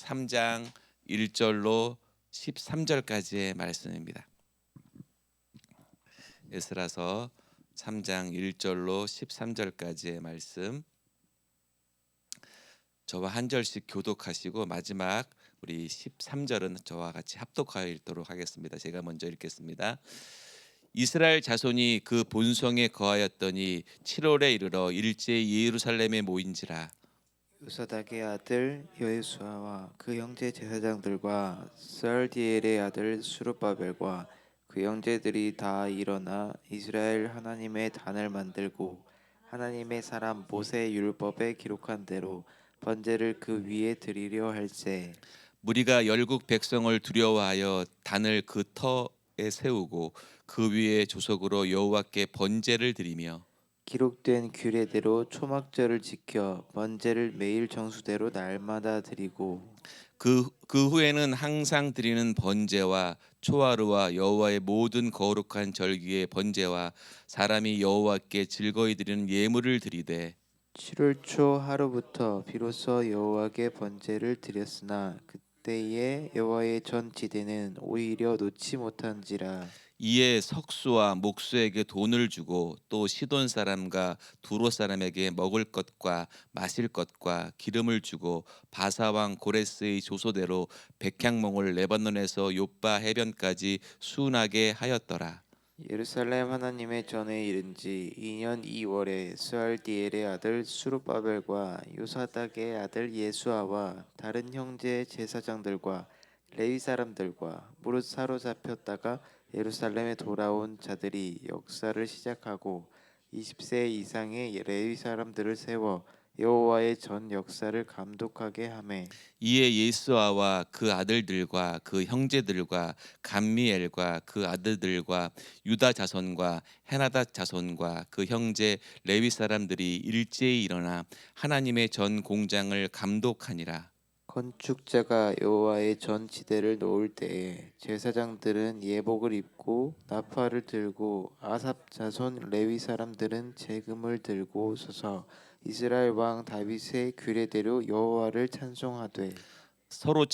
3장 1절로 13절까지의 말씀입니다. 에스라서 3장 1절로 13절까지의 말씀, 저와 한 절씩 교독하시고 마지막 우리 13절은 저와 같이 합독하여 읽도록 하겠습니다. 제가 먼저 읽겠습니다. 이스라엘 자손이 그 본성에 거하였더니 7월에 이르러 일제히 예루살렘에 모인지라. 요사닥의 아들 여호수아와 그 형제 제사장들과 스알디엘의 아들 수룹바벨과 그 형제들이 다 일어나 이스라엘 하나님의 단을 만들고 하나님의 사람 모세 율법에 기록한 대로 번제를 그 위에 드리려 할세. 무리가 열국 백성을 두려워하여 단을 그 터에 세우고 그 위에 조석으로 여호와께 번제를 드리며 기록된 규례대로 초막절을 지켜 번제를 매일 정수대로 날마다 드리고 그 후에는 항상 드리는 번제와 초하루와 여호와의 모든 거룩한 절기의 번제와 사람이 여호와께 즐거이 드리는 예물을 드리되 7월 초 하루부터 비로소 여호와께 번제를 드렸으나 그때에 여호와의 전 지대는 오히려 놓지 못한지라. 이에 석수와 목수에게 돈을 주고 또 시돈 사람과 두로 사람에게 먹을 것과 마실 것과 기름을 주고 바사 왕 고레스의 조소대로 백향목을 레바논에서 욥바 해변까지 수운하게 하였더라. 예루살렘 하나님의 전에 이른지 2년 2월에 스알디엘의 아들 수룹바벨과 요사닥의 아들 예수아와 다른 형제 제사장들과 레위 사람들과 무릇 사로잡혔다가 예루살렘에 돌아온 자들이 역사를 시작하고 20세 이상의 레위 사람들을 세워 여호와의 전 역사를 감독하게 하매 이에 예수아와 그 아들들과 그 형제들과 감미엘과 그 아들들과 유다 자손과 헤나닷 자손과 그 형제 레위 사람들이 일제히 일어나 하나님의 전 공장을 감독하니라. 건축자가 여호와의 전 지대를 놓을 때에 제사장들은 예복을 입고 나팔을 들고 아삽 자손 레위 사람들은 재금을 들고 서서 이스라엘 왕 다윗의 규례대로 여호와를 찬송하되 서로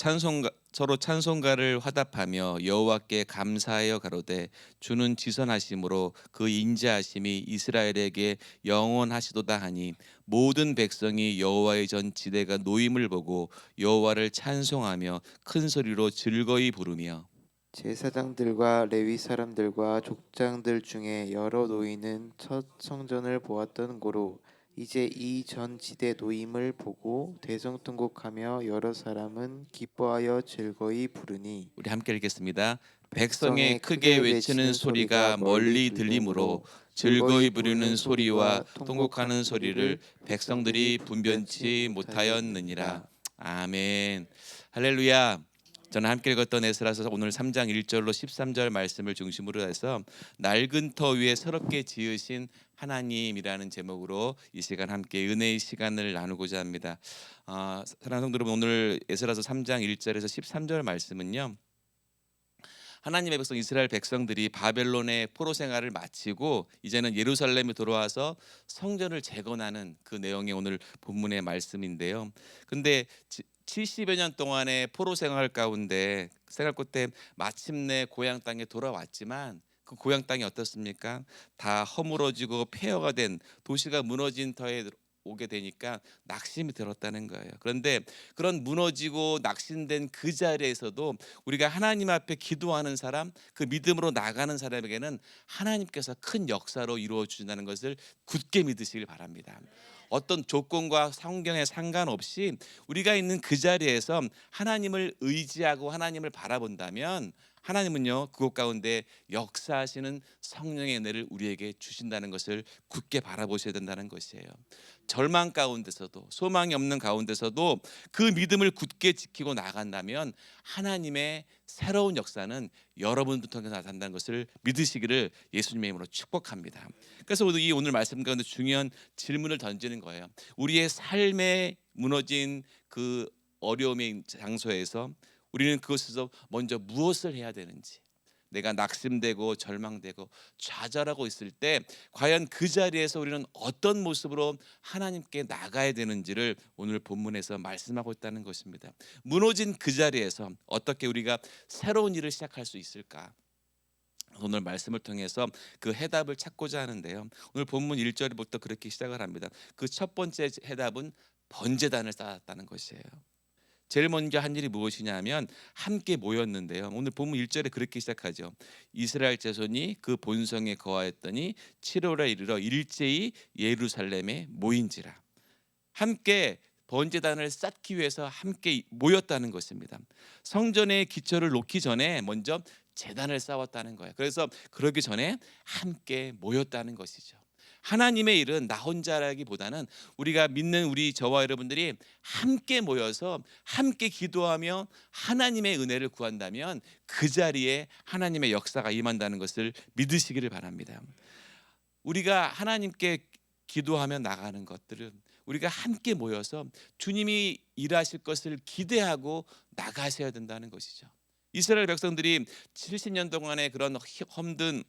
찬송가를 화답하며 여호와께 감사하여 가로되 주는 지선하심으로 그 인자하심이 이스라엘에게 영원하시도다 하니 모든 백성이 여호와의 전 지대가 놓임을 보고 여호와를 찬송하며 큰 소리로 즐거이 부르며 제사장들과 레위 사람들과 족장들 중에 여러 노인은 첫 성전을 보았던 고로 이제 이 전 지대 노임을 보고 대성통곡하며 여러 사람은 기뻐하여 즐거이 부르니 우리 함께 읽겠습니다. 백성의 백성의 크게 크게 외치는 외치는 소리가 소리가 멀리 멀리 들리므로 들리므로 즐거이 즐거이 부르는 부르는 소리와 소리와 통곡하는 통곡하는 소리를 소리를 백성들이 백성들이 분변치 분변치 못하였느니라. 못하였느니라. 아멘. 할렐루야. 저는 함께 읽었던 에스라서 오늘 3장 1절로 13절 말씀을 중심으로 해서 낡은 터 위에 새롭게 지으신 하나님이라는 제목으로 이 시간 함께 은혜의 시간을 나누고자 합니다. 사랑하는 성도 여러분, 오늘 에스라서 3장 1절에서 13절 말씀은요, 하나님의 백성 이스라엘 백성들이 바벨론의 포로 생활을 마치고 이제는 예루살렘에 돌아와서 성전을 재건하는 그 내용이 오늘 본문의 말씀인데요. 근데 70여 년 동안의 포로 생활 가운데 생활 끝에 마침내 고향 땅에 돌아왔지만 그 고향 땅이 어떻습니까? 다 허물어지고 폐허가 된, 도시가 무너진 터에 오게 되니까 낙심이 들었다는 거예요. 그런데 그런 무너지고 낙심된 그 자리에서도 우리가 하나님 앞에 기도하는 사람, 그 믿음으로 나가는 사람에게는 하나님께서 큰 역사로 이루어 주신다는 것을 굳게 믿으시길 바랍니다. 어떤 조건과 환경에 상관없이 우리가 있는 그 자리에서 하나님을 의지하고 하나님을 바라본다면 하나님은요, 그곳 가운데 역사하시는 성령의 은혜를 우리에게 주신다는 것을 굳게 바라보셔야 된다는 것이에요. 절망 가운데서도, 소망이 없는 가운데서도 그 믿음을 굳게 지키고 나간다면 하나님의 새로운 역사는 여러분들 통해서 나타난다는 것을 믿으시기를 예수님의 이름으로 축복합니다. 그래서 이 오늘 말씀 가운데 중요한 질문을 던지는 거예요. 우리의 삶에 무너진 그 어려움의 장소에서 우리는 그것에서 먼저 무엇을 해야 되는지, 내가 낙심되고 절망되고 좌절하고 있을 때 과연 그 자리에서 우리는 어떤 모습으로 하나님께 나가야 되는지를 오늘 본문에서 말씀하고 있다는 것입니다. 무너진 그 자리에서 어떻게 우리가 새로운 일을 시작할 수 있을까? 오늘 말씀을 통해서 그 해답을 찾고자 하는데요. 오늘 본문 1절부터 그렇게 시작을 합니다. 그 첫 번째 해답은 번제단을 쌓았다는 것이에요. 제일 먼저 한 일이 무엇이냐면 함께 모였는데요. 오늘 본문 1절에 그렇게 시작하죠. 이스라엘 자손이 그 본성에 거하였더니 7월에 이르러 일제히 예루살렘에 모인지라. 함께 번제단을 쌓기 위해서 함께 모였다는 것입니다. 성전의 기초를 놓기 전에 먼저 제단을 쌓았다는 거예요. 그래서 그러기 전에 함께 모였다는 것이죠. 하나님의 일은 나 혼자라기보다는 우리가 믿는 우리 저와 여러분들이 함께 모여서 함께 기도하며 하나님의 은혜를 구한다면 그 자리에 하나님의 역사가 임한다는 것을 믿으시기를 바랍니다. 우리가 하나님께 기도하며 나가는 것들은 우리가 함께 모여서 주님이 일하실 것을 기대하고 나가셔야 된다는 것이죠. 이스라엘 백성들이 70년 동안의 그런 힘든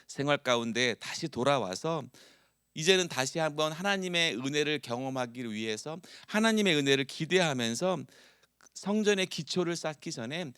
생활 가운데 다시 돌아와서 이제는 다시 한번 하나님의 은혜를 경험하기 위해서 하나님의 은혜를 기대하면서 성전의 기초를 쌓기 전에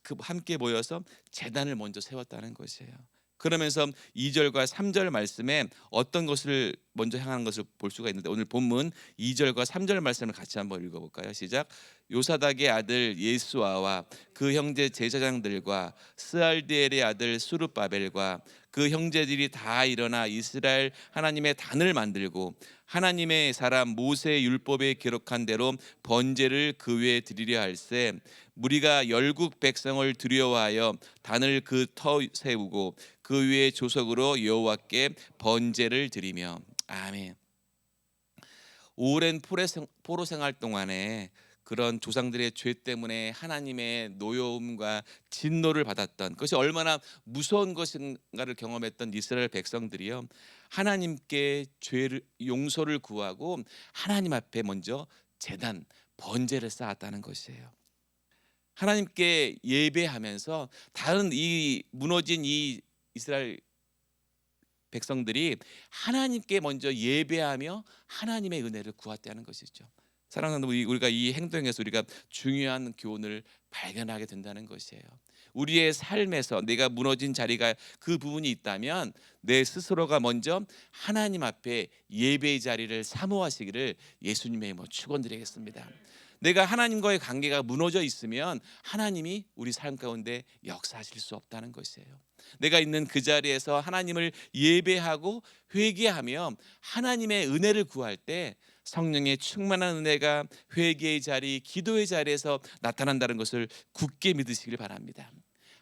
그 함께 모여서 제단을 먼저 세웠다는 것이에요. 그러면서 2절과 3절 말씀에 어떤 것을 먼저 향하는 것을 볼 수가 있는데 오늘 본문 2절과 3절 말씀을 같이 한번 읽어볼까요? 시작. 요사닥의 아들 예수아와 그 형제 제사장들과 스알디엘의 아들 수르바벨과 그 형제들이 다 일어나 이스라엘 하나님의 단을 만들고 하나님의 사람 모세의 율법에 기록한 대로 번제를 그 위에 드리려 할세 무리가 열국 백성을 두려워하여 단을 그 터 세우고 그 위에 조석으로 여호와께 번제를 드리며 아멘. 오랜 포로 생활 동안에 그런 조상들의 죄 때문에 하나님의 노여움과 진노를 받았던 그것이 얼마나 무서운 것인가를 경험했던 이스라엘 백성들이요 하나님께 죄를 용서를 구하고 하나님 앞에 먼저 제단 번제를 쌓았다는 것이에요. 하나님께 예배하면서 다른 이 무너진 이 이스라엘 백성들이 하나님께 먼저 예배하며 하나님의 은혜를 구했다는 것이죠. 사랑하는 우리가 이 행동에서 우리가 중요한 교훈을 발견하게 된다는 것이에요. 우리의 삶에서 내가 무너진 자리가 그 부분이 있다면 내 스스로가 먼저 하나님 앞에 예배의 자리를 사모하시기를 예수님의 이름으로 축원드리겠습니다. 내가 하나님과의 관계가 무너져 있으면 하나님이 우리 삶 가운데 역사하실 수 없다는 것이에요. 내가 있는 그 자리에서 하나님을 예배하고 회개하며 하나님의 은혜를 구할 때 성령의 충만한 은혜가 회개의 자리, 기도의 자리에서 나타난다는 것을 굳게 믿으시길 바랍니다.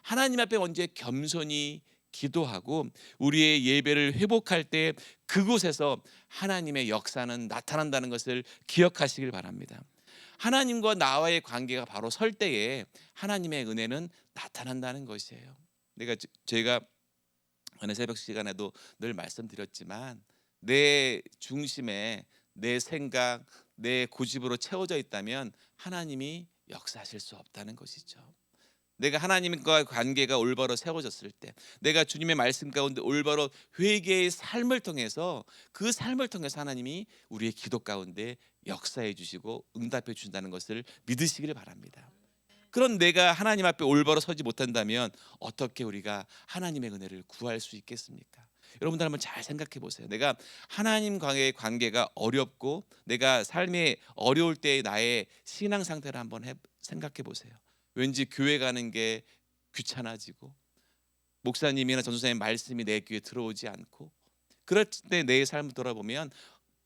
하나님 앞에 먼저 겸손히 기도하고 우리의 예배를 회복할 때 그곳에서 하나님의 역사는 나타난다는 것을 기억하시길 바랍니다. 하나님과 나와의 관계가 바로 설 때에 하나님의 은혜는 나타난다는 것이에요. 제가 어느 새벽 시간에도 늘 말씀드렸지만 내 중심에 내 생각, 내 고집으로 채워져 있다면 하나님이 역사하실 수 없다는 것이죠. 내가 하나님과 관계가 올바로 세워졌을 때 내가 주님의 말씀 가운데 올바로 회개의 삶을 통해서 그 삶을 통해서 하나님이 우리의 기도 가운데 역사해 주시고 응답해 주신다는 것을 믿으시기를 바랍니다. 그런 내가 하나님 앞에 올바로 서지 못한다면 어떻게 우리가 하나님의 은혜를 구할 수 있겠습니까? 여러분들 한번 잘 생각해 보세요. 내가 하나님과의 관계가 어렵고 내가 삶이 어려울 때의 나의 신앙 상태를 한번 생각해 보세요. 왠지 교회 가는 게 귀찮아지고 목사님이나 전도사님 말씀이 내 귀에 들어오지 않고 그럴 때 내 삶을 돌아보면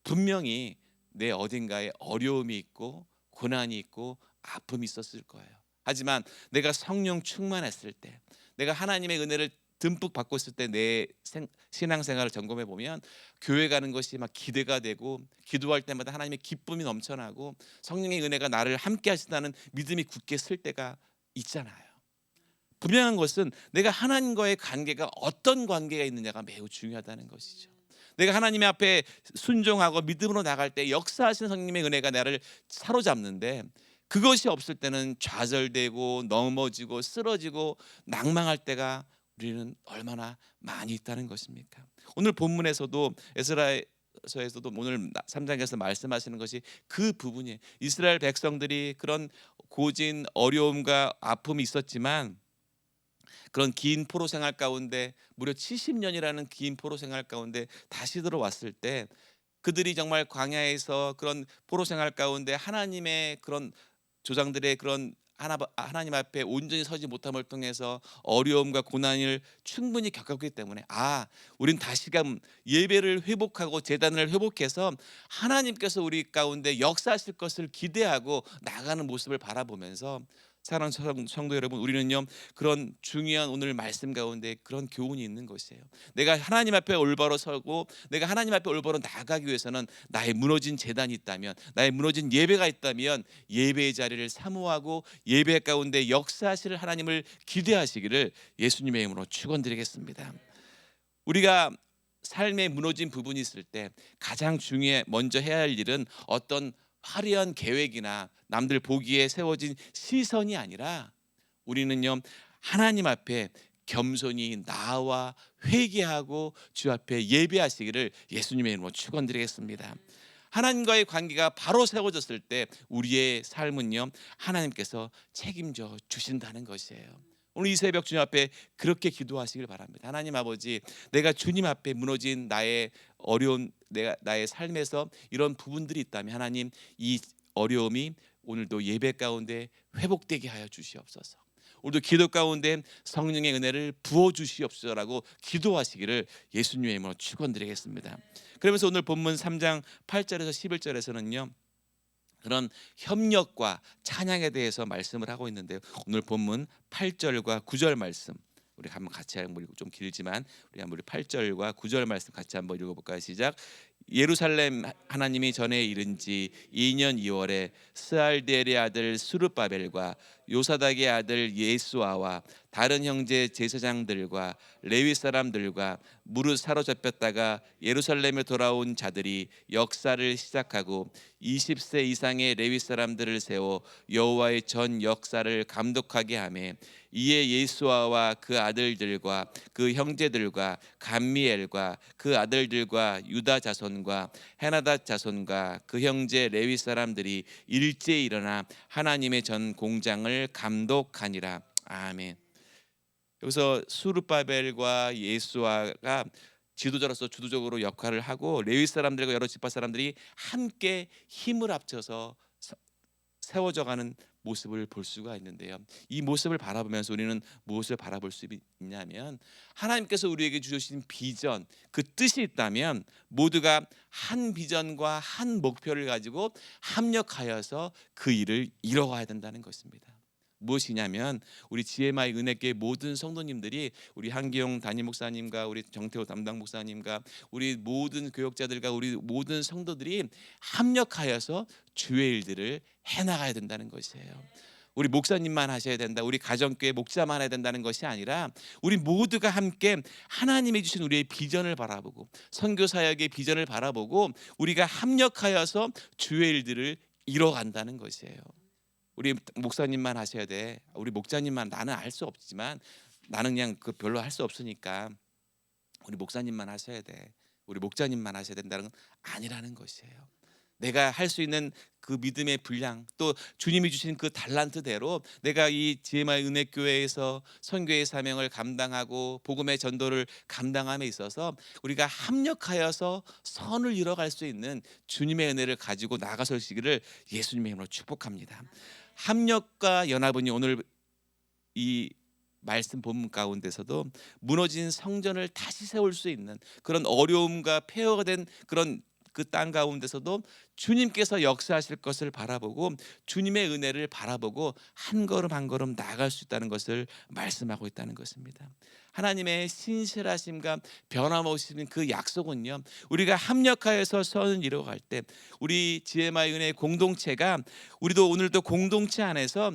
분명히 내 어딘가에 어려움이 있고 고난이 있고 아픔이 있었을 거예요. 하지만 내가 성령 충만했을 때 내가 하나님의 은혜를 듬뿍 받고 있을 때 내 신앙생활을 점검해 보면 교회 가는 것이 막 기대가 되고 기도할 때마다 하나님의 기쁨이 넘쳐나고 성령의 은혜가 나를 함께 하신다는 믿음이 굳게 설 때가 있잖아요. 분명한 것은 내가 하나님과의 관계가 어떤 관계가 있느냐가 매우 중요하다는 것이죠. 내가 하나님 앞에 순종하고 믿음으로 나갈 때 역사하시는 성령님의 은혜가 나를 사로잡는데 그것이 없을 때는 좌절되고 넘어지고 쓰러지고 낭망할 때가 우리는 얼마나 많이 있다는 것입니까? 오늘 본문에서도 에스라서에서도 오늘 3장에서 말씀하시는 것이 그 부분이에요. 이스라엘 백성들이 그런 고진 어려움과 아픔이 있었지만 그런 긴 포로 생활 가운데 무려 70년이라는 긴 포로 생활 가운데 다시 들어왔을 때 그들이 정말 광야에서 그런 포로 생활 가운데 하나님의 그런 조상들의 그런 하나님 앞에 온전히 서지 못함을 통해서 어려움과 고난을 충분히 겪었기 때문에 우린 다시금 예배를 회복하고 제단을 회복해서 하나님께서 우리 가운데 역사하실 것을 기대하고 나가는 모습을 바라보면서 사랑하는 성도 여러분, 우리는요 그런 중요한 오늘 말씀 가운데 그런 교훈이 있는 것이에요. 내가 하나님 앞에 올바로 서고 내가 하나님 앞에 올바로 나아가기 위해서는 나의 무너진 제단이 있다면, 나의 무너진 예배가 있다면 예배의 자리를 사모하고 예배 가운데 역사하실 하나님을 기대하시기를 예수님의 이름으로 축원드리겠습니다. 우리가 삶에 무너진 부분이 있을 때 가장 먼저 해야 할 일은 어떤 화려한 계획이나 남들 보기에 세워진 시선이 아니라 우리는요 하나님 앞에 겸손히 나와 회개하고 주 앞에 예배하시기를 예수님의 이름으로 축원드리겠습니다. 하나님과의 관계가 바로 세워졌을 때 우리의 삶은요 하나님께서 책임져 주신다는 것이에요. 오늘 이 새벽 주님 앞에 그렇게 기도하시길 바랍니다. 하나님 아버지, 내가 주님 앞에 무너진 나의 어려운 나의 삶에서 이런 부분들이 있다면 하나님 이 어려움이 오늘도 예배 가운데 회복되게 하여 주시옵소서. 오늘도 기도 가운데 성령의 은혜를 부어 주시옵소서라고 기도하시기를 예수님의 이름으로 축원드리겠습니다. 그러면서 오늘 본문 3장 8절에서 11절에서는요 그런 협력과 찬양에 대해서 말씀을 하고 있는데요. 오늘 본문 8절과 9절 말씀 우리 한번 같이 한번 읽고, 좀 길지만 우리 한번 8절과 9절 말씀 같이 한번 읽어볼까요? 시작. 예루살렘 하나님이 전에 이른 지 2년 2월에 스알디엘의 아들 스룹바벨과 요사닥의 아들 예수아와 다른 형제 제사장들과 레위 사람들과 무릇 사로잡혔다가 예루살렘에 돌아온 자들이 역사를 시작하고 20세 이상의 레위 사람들을 세워 여호와의 전 역사를 감독하게 하며 이에 예수아와 그 아들들과 그 형제들과 감미엘과 그 아들들과 유다 자손과 헤나닷 자손과 그 형제 레위 사람들이 일제히 일어나 하나님의 전 공장을 감독하니라. 아멘. 여기서 수르바벨과 예수아가 지도자로서 주도적으로 역할을 하고 레위 사람들과 여러 지파 사람들이 함께 힘을 합쳐서 세워져가는 모습을 볼 수가 있는데요. 이 모습을 바라보면서 우리는 무엇을 바라볼 수 있냐면 하나님께서 우리에게 주신 비전, 그 뜻이 있다면 모두가 한 비전과 한 목표를 가지고 합력하여서 그 일을 이뤄가야 된다는 것입니다. 무엇이냐면 우리 GMI 은혜교회 모든 성도님들이 우리 한기용 담임 목사님과 우리 정태호 담당 목사님과 우리 모든 교역자들과 우리 모든 성도들이 합력하여서 주의 일들을 해나가야 된다는 것이에요. 우리 목사님만 하셔야 된다, 우리 가정교회 목자만 해야 된다는 것이 아니라 우리 모두가 함께 하나님이 주신 우리의 비전을 바라보고 선교사역의 비전을 바라보고 우리가 합력하여서 주의 일들을 이뤄간다는 것이에요. 우리 목사님만 하셔야 돼, 우리 목자님만, 나는 할 수 없지만 나는 그냥 그 별로 할 수 없으니까 우리 목사님만 하셔야 돼, 우리 목자님만 하셔야 된다는 건 아니라는 것이에요. 내가 할 수 있는 그 믿음의 분량, 또 주님이 주신 그 달란트대로 내가 이 GMI 은혜교회에서 선교의 사명을 감당하고 복음의 전도를 감당함에 있어서 우리가 합력하여서 선을 이뤄갈 수 있는 주님의 은혜를 가지고 나아가시기를 예수님의 이름으로 축복합니다. 합력과 연합은 오늘 이 말씀 본문 가운데서도 무너진 성전을 다시 세울 수 있는 그런 어려움과 폐허가 된 그런 그 땅 가운데서도 주님께서 역사하실 것을 바라보고 주님의 은혜를 바라보고 한 걸음 한 걸음 나아갈 수 있다는 것을 말씀하고 있다는 것입니다. 하나님의 신실하심과 변함없으신 그 약속은요, 우리가 합력하여서 선을 이루어갈 때 우리 GMI 은혜 공동체가 우리도 오늘도 공동체 안에서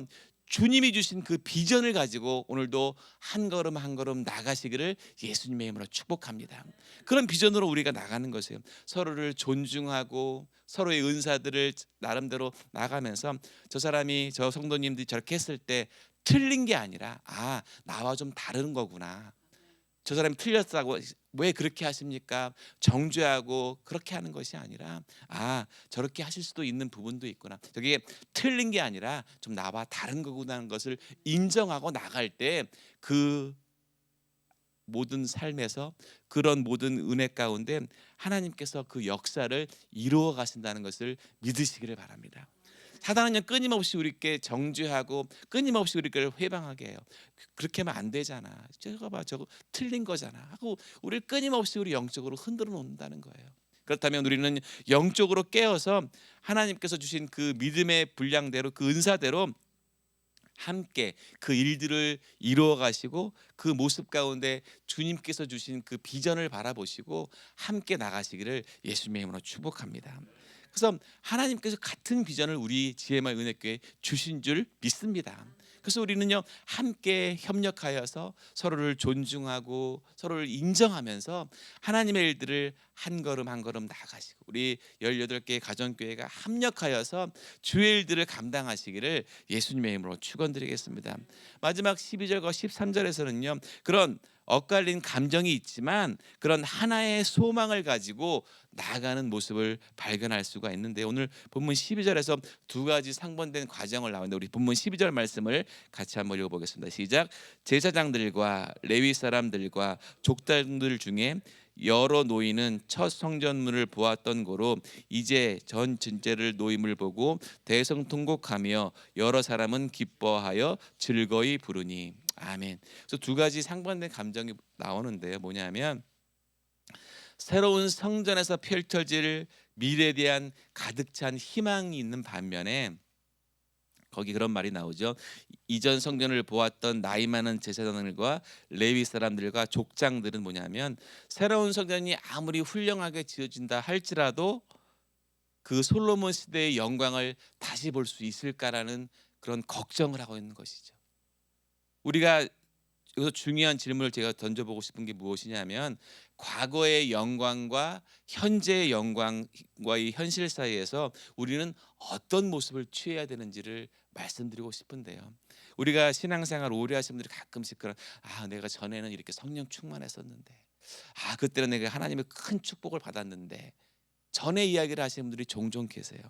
주님이 주신 그 비전을 가지고 오늘도 한 걸음 한 걸음 나가시기를 예수님의 이름으로 축복합니다. 그런 비전으로 우리가 나가는 것이에요. 서로를 존중하고 서로의 은사들을 나름대로 나가면서 저 사람이 저 성도님들이 저렇게 했을 때 틀린 게 아니라 나와 좀 다른 거구나. 저 사람이 틀렸다고 왜 그렇게 하십니까? 정죄하고 그렇게 하는 것이 아니라 저렇게 하실 수도 있는 부분도 있구나. 저게 틀린 게 아니라 좀 나와 다른 거구나 하는 것을 인정하고 나갈 때 그 모든 삶에서 그런 모든 은혜 가운데 하나님께서 그 역사를 이루어 가신다는 것을 믿으시기를 바랍니다. 사단은요 끊임없이 우리께 정죄하고 끊임없이 우리를 회방하게 해요. 그렇게 하면 안 되잖아. 저거 봐, 저거 틀린 거잖아 하고 우리를 끊임없이 우리 영적으로 흔들어 놓는다는 거예요. 그렇다면 우리는 영적으로 깨어서 하나님께서 주신 그 믿음의 분량대로 그 은사대로 함께 그 일들을 이루어 가시고 그 모습 가운데 주님께서 주신 그 비전을 바라보시고 함께 나가시기를 예수님의 이름으로 축복합니다. 그래서 하나님께서 같은 비전을 우리 지혜마을 은혜교회에 주신 줄 믿습니다. 그래서 우리는요 함께 협력하여서 서로를 존중하고 서로를 인정하면서 하나님의 일들을 한 걸음 한 걸음 나가시고 우리 18개 가정교회가 합력하여서 주의 일들을 감당하시기를 예수님의 이름으로 축원드리겠습니다. 마지막 12절과 13절에서는요 그런 엇갈린 감정이 있지만 그런 하나의 소망을 가지고 나아가는 모습을 발견할 수가 있는데 오늘 본문 12절에서 두 가지 상반된 과정을 나오는데 우리 본문 12절 말씀을 같이 한번 읽어보겠습니다. 시작. 제사장들과 레위 사람들과 족장들 중에 여러 노인은 첫 성전문을 보았던 고로 이제 전 전제를 노임을 보고 대성통곡하며 여러 사람은 기뻐하여 즐거이 부르니 아멘. 그래서 두 가지 상반된 감정이 나오는데요. 뭐냐면 새로운 성전에서 펼쳐질 미래에 대한 가득 찬 희망이 있는 반면에 거기 그런 말이 나오죠. 이전 성전을 보았던 나이 많은 제사장들과 레위 사람들과 족장들은 뭐냐면 새로운 성전이 아무리 훌륭하게 지어진다 할지라도 그 솔로몬 시대의 영광을 다시 볼 수 있을까라는 그런 걱정을 하고 있는 것이죠. 우리가 여기서 중요한 질문을 제가 던져보고 싶은 게 무엇이냐면 과거의 영광과 현재의 영광과의 현실 사이에서 우리는 어떤 모습을 취해야 되는지를 말씀드리고 싶은데요. 우리가 신앙생활 오래 하신 분들이 가끔씩 그런 내가 전에는 이렇게 성령 충만했었는데 그때는 내가 하나님의 큰 축복을 받았는데 전의 이야기를 하시는 분들이 종종 계세요.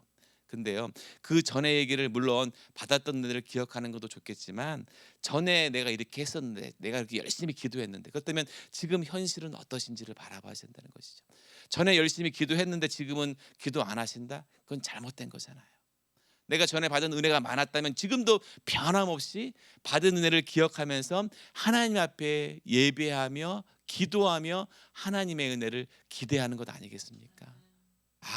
근데요 그 전의 얘기를 물론 받았던 데를 기억하는 것도 좋겠지만 전에 내가 이렇게 했었는데 내가 이렇게 열심히 기도했는데 그렇다면 지금 현실은 어떠신지를 바라봐야 된다는 것이죠. 전에 열심히 기도했는데 지금은 기도 안 하신다? 그건 잘못된 거잖아요. 내가 전에 받은 은혜가 많았다면 지금도 변함없이 받은 은혜를 기억하면서 하나님 앞에 예배하며 기도하며 하나님의 은혜를 기대하는 것 아니겠습니까?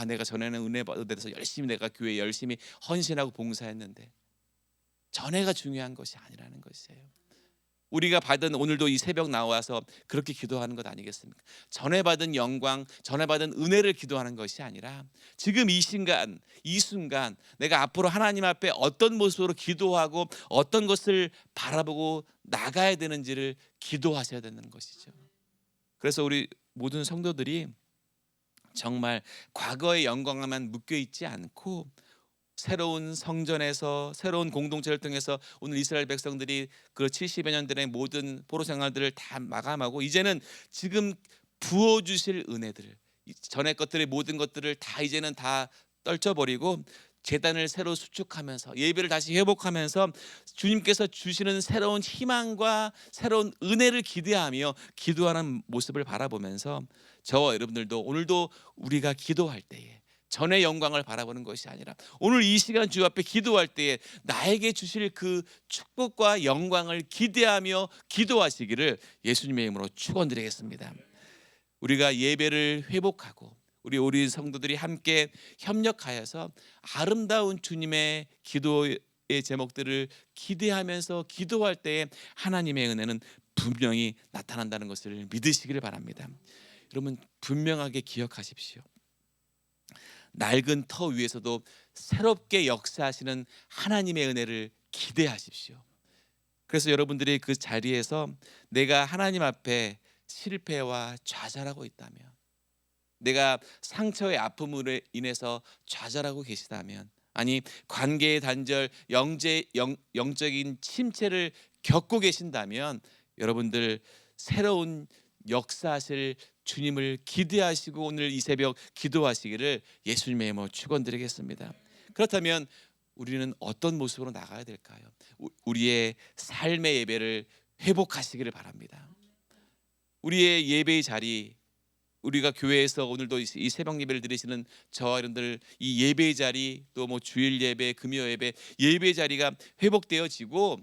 내가 전에는 은혜 받아서 열심히 내가 교회에 열심히 헌신하고 봉사했는데 전에가 중요한 것이 아니라는 것이에요. 우리가 받은 오늘도 이 새벽 나와서 그렇게 기도하는 것 아니겠습니까? 전에 받은 영광, 전에 받은 은혜를 기도하는 것이 아니라 지금 이 순간, 이 순간 내가 앞으로 하나님 앞에 어떤 모습으로 기도하고 어떤 것을 바라보고 나가야 되는지를 기도하셔야 되는 것이죠. 그래서 우리 모든 성도들이 정말 과거의 영광에만 묶여 있지 않고 새로운 성전에서 새로운 공동체를 통해서 오늘 이스라엘 백성들이 그 70여 년 전의 모든 포로 생활들을 다 마감하고 이제는 지금 부어 주실 은혜들 전의 것들의 모든 것들을 다 이제는 다 떨쳐버리고 제단을 새로 수축하면서 예배를 다시 회복하면서 주님께서 주시는 새로운 희망과 새로운 은혜를 기대하며 기도하는 모습을 바라보면서 저와 여러분들도 오늘도 우리가 기도할 때에 전의 영광을 바라보는 것이 아니라 오늘 이 시간 주 앞에 기도할 때에 나에게 주실 그 축복과 영광을 기대하며 기도하시기를 예수님의 이름으로 축원드리겠습니다. 우리가 예배를 회복하고 우리 성도들이 함께 협력하여서 아름다운 주님의 기도의 제목들을 기대하면서 기도할 때에 하나님의 은혜는 분명히 나타난다는 것을 믿으시기를 바랍니다. 여러분 분명하게 기억하십시오. 낡은 터 위에서도 새롭게 역사하시는 하나님의 은혜를 기대하십시오. 그래서 여러분들이 그 자리에서 내가 하나님 앞에 실패와 좌절하고 있다면, 내가 상처의 아픔으로 인해서 좌절하고 계시다면, 아니 관계의 단절, 영적인 침체를 겪고 계신다면, 여러분들 새로운 역사하실 주님을 기대하시고 오늘 이 새벽 기도하시기를 예수님의 이름으로 축원드리겠습니다. 그렇다면 우리는 어떤 모습으로 나가야 될까요? 우리의 삶의 예배를 회복하시기를 바랍니다. 우리의 예배의 자리, 우리가 교회에서 오늘도 이 새벽 예배를 드리시는 저와 여러분들 이 예배의 자리, 또 뭐 주일 예배, 금요 예배, 예배의 자리가 회복되어지고,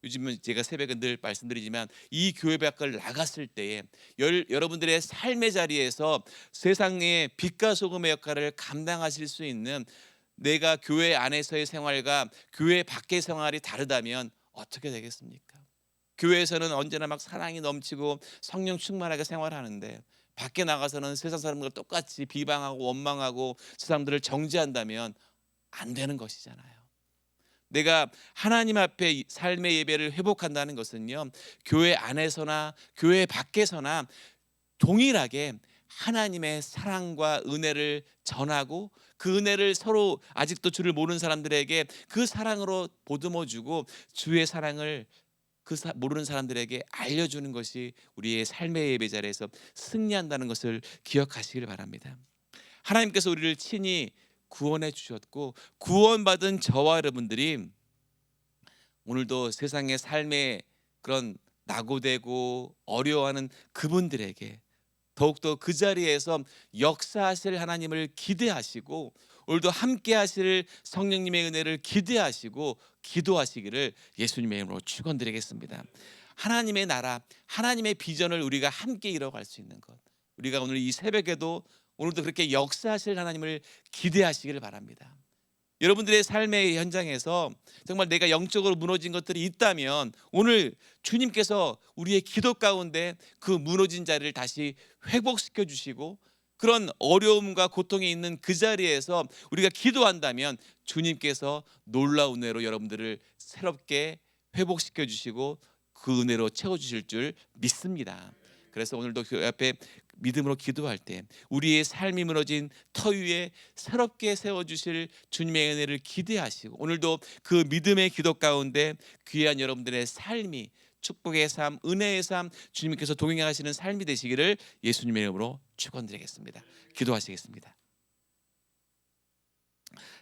요즘은 제가 새벽에 늘 말씀드리지만 이 교회 밖을 나갔을 때에 여러분들의 삶의 자리에서 세상의 빛과 소금의 역할을 감당하실 수 있는, 내가 교회 안에서의 생활과 교회 밖의 생활이 다르다면 어떻게 되겠습니까? 교회에서는 언제나 막 사랑이 넘치고 성령 충만하게 생활하는데, 밖에 나가서는 세상 사람들과 똑같이 비방하고 원망하고 사람들을 정죄한다면 안 되는 것이잖아요. 내가 하나님 앞에 삶의 예배를 회복한다는 것은요, 교회 안에서나 교회 밖에서나 동일하게 하나님의 사랑과 은혜를 전하고, 그 은혜를 서로 아직도 주를 모르는 사람들에게 그 사랑으로 보듬어주고, 주의 사랑을 모르는 사람들에게 알려주는 것이 우리의 삶의 예배 자리에서 승리한다는 것을 기억하시길 바랍니다. 하나님께서 우리를 친히 구원해 주셨고, 구원받은 저와 여러분들이 오늘도 세상의 삶의 그런 낙오되고 어려워하는 그분들에게 더욱더 그 자리에서 역사하실 하나님을 기대하시고, 오늘도 함께 하실 성령님의 은혜를 기대하시고 기도하시기를 예수님의 이름으로 축원드리겠습니다. 하나님의 나라, 하나님의 비전을 우리가 함께 이뤄갈 수 있는 것, 우리가 오늘 이 새벽에도 오늘도 그렇게 역사하실 하나님을 기대하시기를 바랍니다. 여러분들의 삶의 현장에서 정말 내가 영적으로 무너진 것들이 있다면 오늘 주님께서 우리의 기도 가운데 그 무너진 자리를 다시 회복시켜 주시고, 그런 어려움과 고통이 있는 그 자리에서 우리가 기도한다면 주님께서 놀라운 은혜로 여러분들을 새롭게 회복시켜 주시고 그 은혜로 채워 주실 줄 믿습니다. 그래서 오늘도 그 앞에 믿음으로 기도할 때 우리의 삶이 무너진 터 위에 새롭게 세워주실 주님의 은혜를 기대하시고, 오늘도 그 믿음의 기도 가운데 귀한 여러분들의 삶이 축복의 삶, 은혜의 삶, 주님께서 동행하시는 삶이 되시기를 예수님의 이름으로 축원드리겠습니다. 기도하시겠습니다.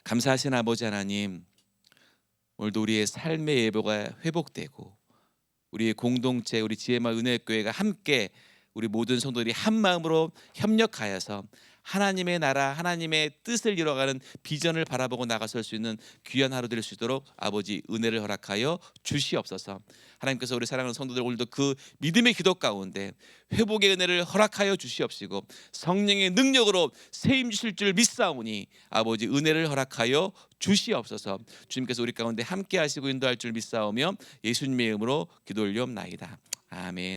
감사하신 아버지 하나님, 오늘도 우리의 삶의 예배가 회복되고 우리의 공동체, 우리 지혜마을 은혜교회가 함께 우리 모든 성도들이 한 마음으로 협력하여서 하나님의 나라, 하나님의 뜻을 이뤄가는 비전을 바라보고 나가설 수 있는 귀한 하루 될 수 있도록 아버지 은혜를 허락하여 주시옵소서. 하나님께서 우리 사랑하는 성도들 오늘도 그 믿음의 기도 가운데 회복의 은혜를 허락하여 주시옵시고, 성령의 능력으로 세임 주실 줄 믿사오니 아버지 은혜를 허락하여 주시옵소서. 주님께서 우리 가운데 함께 하시고 인도할 줄 믿사오며 예수님의 이름으로 기도 올리옵나이다. 아멘.